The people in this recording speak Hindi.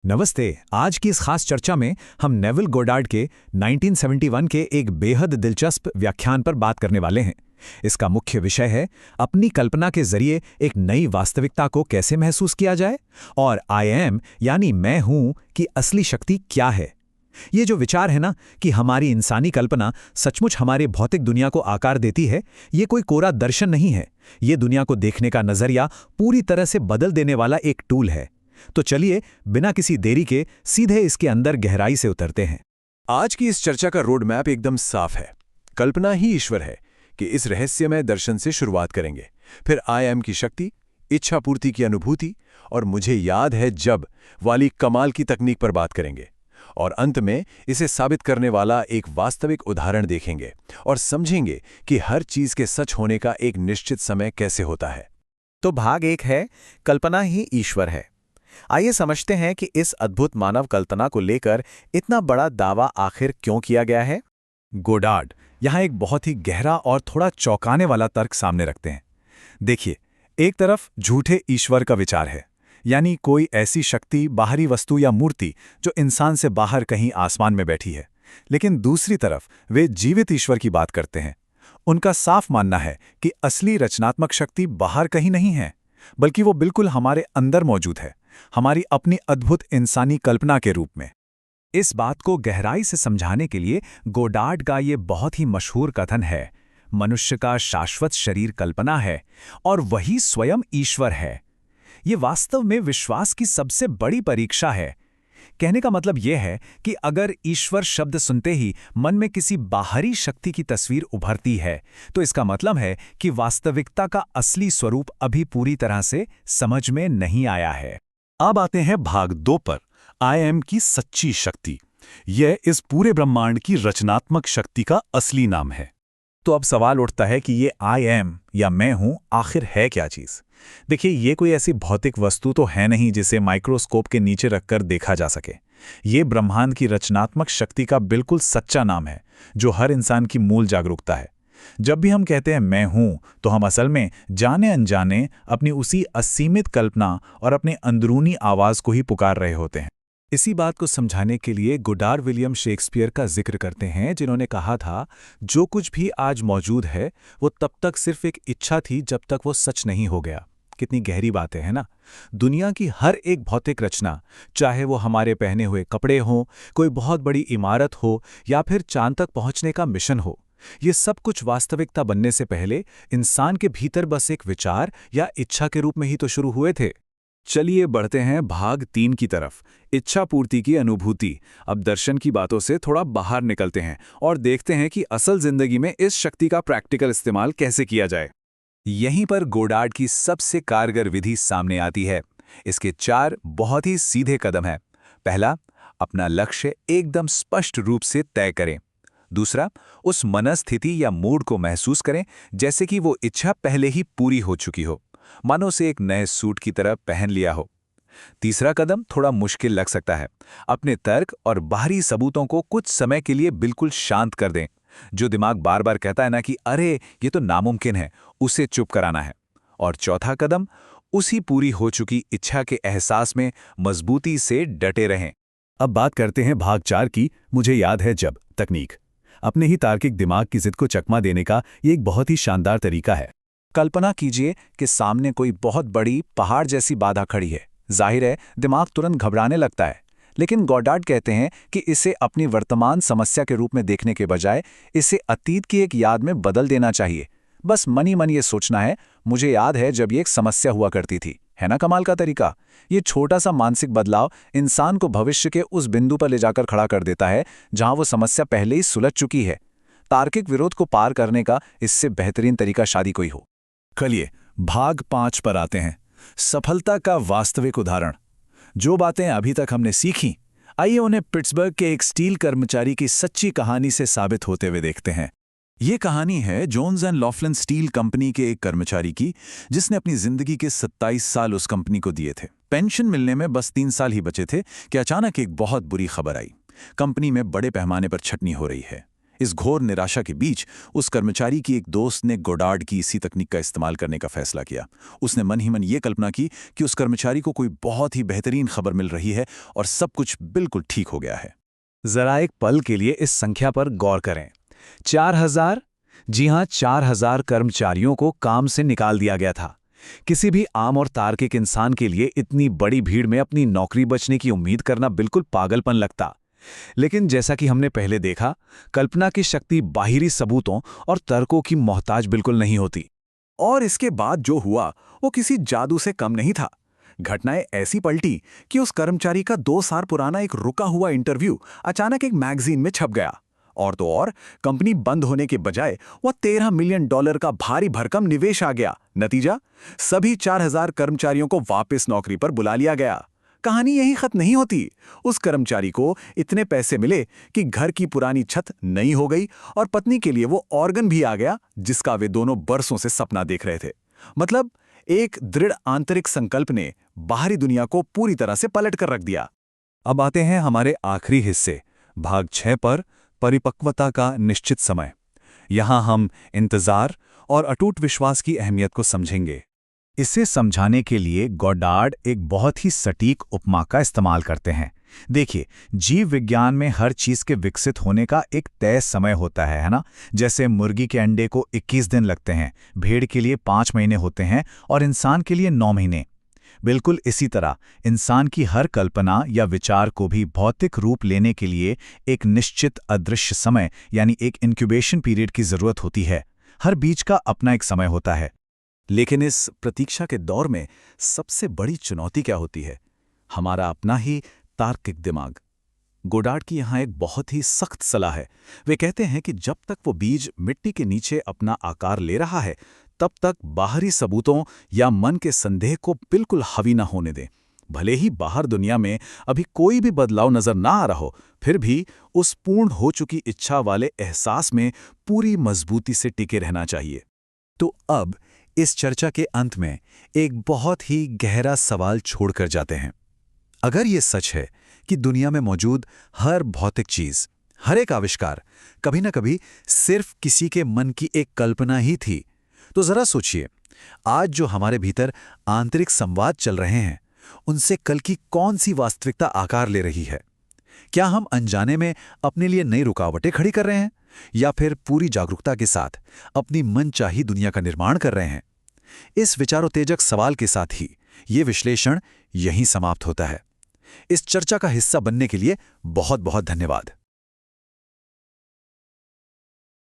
नमस्ते। आज की इस खास चर्चा में हम नेविल गोडार्ड के 1971 के एक बेहद दिलचस्प व्याख्यान पर बात करने वाले हैं। इसका मुख्य विषय है अपनी कल्पना के जरिए एक नई वास्तविकता को कैसे महसूस किया जाए और आई एम यानी मैं हूं की असली शक्ति क्या है। ये जो विचार है ना कि हमारी इंसानी कल्पना सचमुच हमारे भौतिक दुनिया को आकार देती है, ये कोई कोरा दर्शन नहीं है। ये दुनिया को देखने का नजरिया पूरी तरह से बदल देने वाला एक टूल है। तो चलिए बिना किसी देरी के सीधे इसके अंदर गहराई से उतरते हैं। आज की इस चर्चा का रोड मैप एकदम साफ है। कल्पना ही ईश्वर है कि इस रहस्यमय दर्शन से शुरुआत करेंगे, फिर आई एम की शक्ति, इच्छा पूर्ति की अनुभूति और मुझे याद है जब वाली कमाल की तकनीक पर बात करेंगे और अंत में इसे साबित करने वाला एक वास्तविक उदाहरण देखेंगे और समझेंगे कि हर चीज के सच होने का एक निश्चित समय कैसे होता है। तो भाग 1 है कल्पना ही ईश्वर है। आइए समझते हैं कि इस अद्भुत मानव कल्पना को लेकर इतना बड़ा दावा आखिर क्यों किया गया है। गोडार्ड यहाँ एक बहुत ही गहरा और थोड़ा चौंकाने वाला तर्क सामने रखते हैं। देखिए, एक तरफ झूठे ईश्वर का विचार है, यानी कोई ऐसी शक्ति, बाहरी वस्तु या मूर्ति जो इंसान से बाहर कहीं आसमान में बैठी है। लेकिन दूसरी तरफ वे जीवित ईश्वर की बात करते हैं। उनका साफ मानना है कि असली रचनात्मक शक्ति बाहर कहीं नहीं है, बल्कि वो बिल्कुल हमारे अंदर मौजूद है, हमारी अपनी अद्भुत इंसानी कल्पना के रूप में। इस बात को गहराई से समझाने के लिए गोडार्ड का ये बहुत ही मशहूर कथन है, मनुष्य का शाश्वत शरीर कल्पना है और वही स्वयं ईश्वर है। ये वास्तव में विश्वास की सबसे बड़ी परीक्षा है। कहने का मतलब यह है कि अगर ईश्वर शब्द सुनते ही मन में किसी बाहरी शक्ति की तस्वीर उभरती है, तो इसका मतलब है कि वास्तविकता का असली स्वरूप अभी पूरी तरह से समझ में नहीं आया है। अब आते हैं भाग 2 पर, आई एम की सच्ची शक्ति। यह इस पूरे ब्रह्मांड की रचनात्मक शक्ति का असली नाम है। तो अब सवाल उठता है कि ये आई एम या मैं हूं आखिर है क्या चीज। देखिए, ये कोई ऐसी भौतिक वस्तु तो है नहीं जिसे माइक्रोस्कोप के नीचे रखकर देखा जा सके। ये ब्रह्मांड की रचनात्मक शक्ति का बिल्कुल सच्चा नाम है, जो हर इंसान की मूल जागरूकता है। जब भी हम कहते हैं मैं हूं, तो हम असल में जाने अनजाने अपनी उसी असीमित कल्पना और अपने अंदरूनी आवाज को ही पुकार रहे होते हैं। इसी बात को समझाने के लिए गोडार्ड विलियम शेक्सपियर का जिक्र करते हैं, जिन्होंने कहा था, जो कुछ भी आज मौजूद है वो तब तक सिर्फ एक इच्छा थी जब तक वो सच नहीं हो गया। कितनी गहरी बातें हैं ना। दुनिया की हर एक भौतिक रचना, चाहे वो हमारे पहने हुए कपड़े हों, कोई बहुत बड़ी इमारत हो या फिर चांद तक पहुंचने का मिशन हो, ये सब कुछ वास्तविकता बनने से पहले इंसान के भीतर बस एक विचार या इच्छा के रूप में ही तो शुरू हुए थे। चलिए बढ़ते हैं भाग 3 की तरफ, इच्छा पूर्ति की अनुभूति। अब दर्शन की बातों से थोड़ा बाहर निकलते हैं और देखते हैं कि असल जिंदगी में इस शक्ति का प्रैक्टिकल इस्तेमाल कैसे किया जाए। यहीं पर गोडार्ड की सबसे कारगर विधि सामने आती है। इसके 4 बहुत ही सीधे कदम हैं। पहला, अपना लक्ष्य एकदम स्पष्ट रूप से तय करें। दूसरा, उस मनस्थिति या मूड को महसूस करें जैसे कि वो इच्छा पहले ही पूरी हो चुकी हो, मानो उसे एक नए सूट की तरह पहन लिया हो। तीसरा कदम थोड़ा मुश्किल लग सकता है। अपने तर्क और बाहरी सबूतों को कुछ समय के लिए बिल्कुल शांत कर दें। जो दिमाग बार बार कहता है ना कि अरे ये तो नामुमकिन है, उसे चुप कराना है। और चौथा कदम, उसी पूरी हो चुकी इच्छा के एहसास में मजबूती से डटे रहें। अब बात करते हैं भाग 4 की, मुझे याद है जब तकनीक। अपने ही तार्किक दिमाग की जिद को चकमा देने का ये एक बहुत ही शानदार तरीका है। कल्पना कीजिए कि सामने कोई बहुत बड़ी पहाड़ जैसी बाधा खड़ी है। जाहिर है दिमाग तुरंत घबराने लगता है, लेकिन गोडार्ड कहते हैं कि इसे अपनी वर्तमान समस्या के रूप में देखने के बजाय इसे अतीत की एक याद में बदल देना चाहिए। बस मन ही मन ये सोचना है, मुझे याद है जब ये एक समस्या हुआ करती थी। है ना कमाल का तरीका। ये छोटा सा मानसिक बदलाव इंसान को भविष्य के उस बिंदु पर ले जाकर खड़ा कर देता है जहां वो समस्या पहले ही सुलझ चुकी है। तार्किक विरोध को पार करने का इससे बेहतरीन तरीका शादी कोई हो। चलिए भाग 5 पर आते हैं, सफलता का वास्तविक उदाहरण। जो बातें अभी तक हमने सीखी, आइए उन्हें पिट्सबर्ग के एक स्टील कर्मचारी की सच्ची कहानी से साबित होते हुए देखते हैं। ये कहानी है जोन्स एंड लॉफ्लिन स्टील कंपनी के एक कर्मचारी की, जिसने अपनी जिंदगी के 27 साल उस कंपनी को दिए थे। पेंशन मिलने में बस 3 साल ही बचे थे कि अचानक एक बहुत बुरी खबर आई। कंपनी में बड़े पैमाने पर छटनी हो रही है। इस घोर निराशा के बीच उस कर्मचारी की एक दोस्त ने गोडार्ड की इसी तकनीक का इस्तेमाल करने का फैसला किया। उसने मन ही मन ये कल्पना की कि उस कर्मचारी को कोई बहुत ही बेहतरीन खबर मिल रही है और सब कुछ बिल्कुल ठीक हो गया है। जरा एक पल के लिए इस संख्या पर गौर करें। 4000, जी हां, 4000 कर्मचारियों को काम से निकाल दिया गया था। किसी भी आम और तार्किक इंसान के लिए इतनी बड़ी भीड़ में अपनी नौकरी बचने की उम्मीद करना बिल्कुल पागलपन लगता। लेकिन जैसा कि हमने पहले देखा, कल्पना की शक्ति बाहरी सबूतों और तर्कों की मोहताज बिल्कुल नहीं होती। और इसके बाद जो हुआ वो किसी जादू से कम नहीं था। घटनाएं ऐसी पलटी कि उस कर्मचारी का 2 साल पुराना एक रुका हुआ इंटरव्यू अचानक एक मैगजीन में छप गया। और तो और, कंपनी बंद होने के बजाय वह $13 मिलियन का भारी भरकम निवेश आ गया। नतीजा, सभी 4000 कर्मचारियों को वापस नौकरी पर बुला लिया गया। कहानी यहीं खत्म नहीं होती। उस कर्मचारी को इतने पैसे मिले कि घर की पुरानी छत नई हो गई और पत्नी के लिए वो ऑर्गन भी आ गया जिसका वे दोनों बरसों से सपना देख रहे थे। मतलब एक दृढ़ आंतरिक संकल्प ने बाहरी दुनिया को पूरी तरह से पलट कर रख दिया। अब आते हैं हमारे आखिरी हिस्से, भाग 6 पर, परिपक्वता का निश्चित समय। यहां हम इंतजार और अटूट विश्वास की अहमियत को समझेंगे। इसे समझाने के लिए गोडार्ड एक बहुत ही सटीक उपमा का इस्तेमाल करते हैं। देखिए, जीव विज्ञान में हर चीज के विकसित होने का एक तय समय होता है ना? जैसे मुर्गी के अंडे को 21 दिन लगते हैं, भेड़ के लिए 5 महीने होते हैं और इंसान के लिए 9 महीने। बिल्कुल इसी तरह इंसान की हर कल्पना या विचार को भी भौतिक रूप लेने के लिए एक निश्चित अदृश्य समय यानी एक इंक्यूबेशन पीरियड की जरूरत होती है। हर बीज का अपना एक समय होता है। लेकिन इस प्रतीक्षा के दौर में सबसे बड़ी चुनौती क्या होती है? हमारा अपना ही तार्किक दिमाग। गोडार्ड की यहाँ एक बहुत ही सख्त सलाह है। वे कहते हैं कि जब तक वो बीज मिट्टी के नीचे अपना आकार ले रहा है, तब तक बाहरी सबूतों या मन के संदेह को बिल्कुल हावी न होने दें। भले ही बाहर दुनिया में अभी कोई भी बदलाव नजर ना आ रहा हो, फिर भी उस पूर्ण हो चुकी इच्छा वाले एहसास में पूरी मजबूती से टिके रहना चाहिए। तो अब इस चर्चा के अंत में एक बहुत ही गहरा सवाल छोड़कर जाते हैं। अगर ये सच है कि दुनिया में मौजूद हर भौतिक चीज, हर एक आविष्कार कभी न कभी सिर्फ किसी के मन की एक कल्पना ही थी, तो जरा सोचिए, आज जो हमारे भीतर आंतरिक संवाद चल रहे हैं, उनसे कल की कौन सी वास्तविकता आकार ले रही है? क्या हम अनजाने में अपने लिए नई रुकावटें खड़ी कर रहे हैं या फिर पूरी जागरूकता के साथ अपनी मनचाही दुनिया का निर्माण कर रहे हैं? इस विचारोत्तेजक सवाल के साथ ही ये विश्लेषण यहीं समाप्त होता है। इस चर्चा का हिस्सा बनने के लिए बहुत बहुत धन्यवाद।